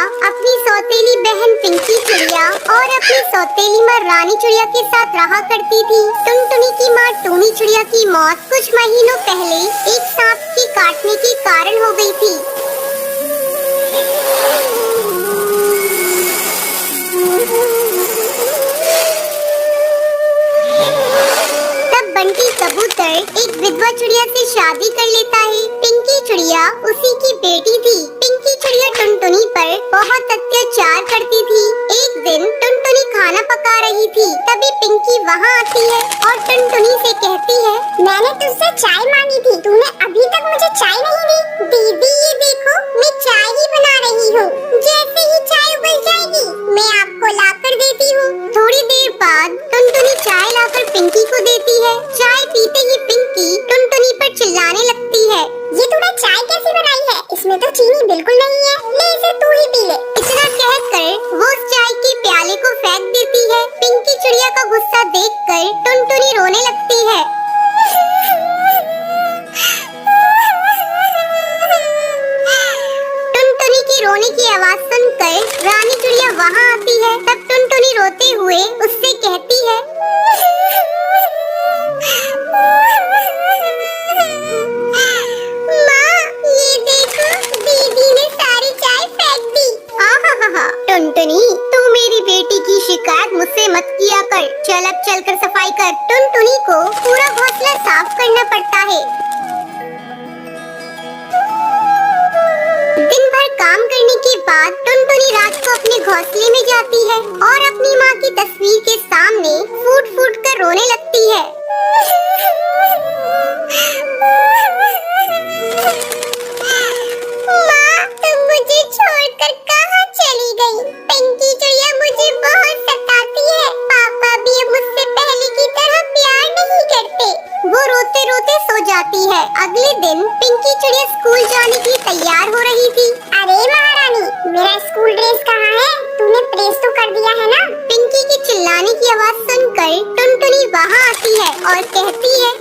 अपनी सौतेली बहन पिंकी चिड़िया और अपनी सौतेली माँ रानी चिड़िया के साथ रहा करती थी। टुनटुनी की माँ टूनी चिड़िया की मौत कुछ महीनों पहले एक सांप के काटने के कारण हो गई थी। बंटी कबूतर एक विधवा चिड़िया से शादी कर लेता है। पिंकी चिड़िया उसी की बेटी थी। पिंकी चिड़िया टुनटुनी पर बहुत अत्याचार करती थी। एक दिन टुनटुनी खाना पका रही थी, तभी पिंकी वहाँ आती है और टुनटुनी से कहती है, मैंने तुझसे चाय मांगी थी, तूने अभी तक मुझे चाय नहीं दी। दीदी ये देखो, मैं चाय ही बना रही हूँ, जैसे ही चाय उबल जाएगी मैं आपको लाकर देती हूँ। थोड़ी देर बाद टुनटुनी चाय लाकर पिंकी को देती है। चाय पीते ही पिंकी टुनटुनी पर चिल्लाने लगती है, ये तूने चाय कैसी बनाई है? इसमें तो चीनी बिल्कुल नहीं है, ले इसे तू ही पी ले। इतना कहकर वो उस चाय के प्याले को फेंक देती है। पिंकी चिड़िया का गुस्सा देखकर टुनटुनी रोने लगती है। टुनटुनी की रोने की आवाज सुनकर रानी चिड़िया वहाँ आती है। तब टुनटुनी रोते हुए उससे कहती है, टुनटुनी तू मेरी बेटी की शिकायत मुझसे मत किया कर। चल अब चलकर सफाई कर। टुनटुनी को पूरा घोंसला साफ करना पड़ता है। दिन भर काम करने के बाद टुनटुनी रात को अपने घोंसले में जाती है और अपनी माँ की तस्वीर के सामने फूट फूट कर रोने लगती है। माँ, तुम मुझे छोड़कर कहाँ चली गई? पिंकी चिड़िया मुझे बहुत सताती है। पापा भी अब मुझसे पहले की तरह प्यार नहीं करते। वो रोते रोते सो जाती है। अगले दिन पिंकी चिड़िया स्कूल जाने के लिए तैयार हो रही थी। अरे महारानी, मेरा स्कूल ड्रेस कहाँ है? तूने प्रेस तो कर दिया है ना? पिंकी के चिल्लाने की आवाज सुनकर टुनटुनी वहाँ आती है और कहती है,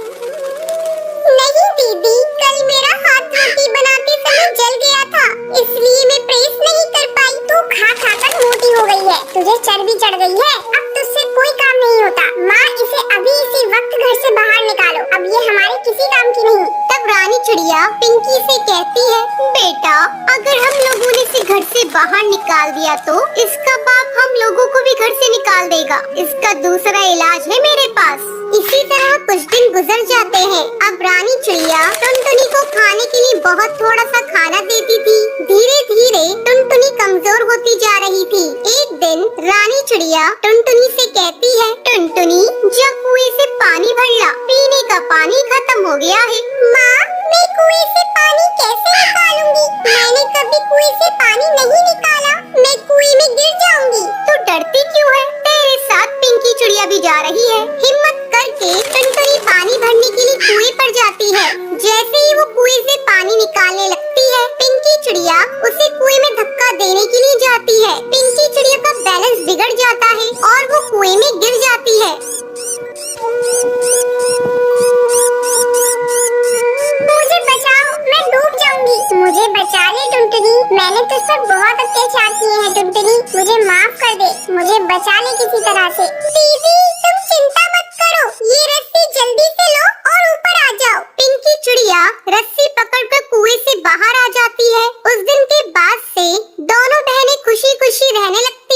नहीं दीदी, कल मेरा हाथ रोटी बनाते समय जल गया था, इसलिए मैं प्रेस नहीं कर पाई। तू खा खा कर मोटी हो गई है, तुझे चर्बी चढ़ गई है, अब तुझसे कोई काम नहीं होता। माँ, इसे अभी इसी वक्त घर से बाहर निकालो, अब ये हमारे किसी काम की नहीं। तब रानी चिड़िया पिंकी से कहती है, बेटा अगर हम लोगों ने इसे घर से बाहर निकाल दिया तो इसका बाप हम लोगों को भी घर से निकाल देगा। इसका दूसरा इलाज है मेरे पास। इसी तरह कुछ दिन गुजर जाते हैं। अब रानी चिड़िया टुनटुनी को खाने के लिए बहुत थोड़ा सा खाना देती थी। धीरे धीरे टुनटुनी कमजोर होती जा रही थी। एक दिन रानी चिड़िया टुनटुनी से कहती है, टुनटुनी जब कुएं से पानी भर ला, पीने का पानी खत्म हो गया है। माँ, मैं कुएं से पानी कैसे निकालूंगी? मैंने कभी कुएं से पानी नहीं निकाला, मैं कुएं में गिर जाऊंगी। तू डरती क्यों है? तेरे साथ पिंकी चिड़िया भी जा रही है। हिम्मत करके टुनटुनी पानी भरने के लिए कुएं पर जाती है। जैसे ही वो कुएं से पानी निकालने लगती है, पिंकी चिड़िया उसे कुएं में धक्का देने के लिए जाती है। पिंकी चिड़िया का बैलेंस बिगड़ जाता है और वो कुएं में गिर जाती है। मुझे बचाओ, मैं डूब जाऊंगी। मुझे बचा ले टुनटुनी, मैंने तुझ पर बहुत अत्याचार किए हैं टुनटुनी, मुझे माफ कर दे, मुझे बचा ले किसी तरह से। दीदी तुम चिंता मत करो, ये रस्सी जल्दी से लो और ऊपर आ जाओ। पिंकी चिड़िया रस्सी पकड़कर कुएं से बाहर आ जाती है। उस दिन के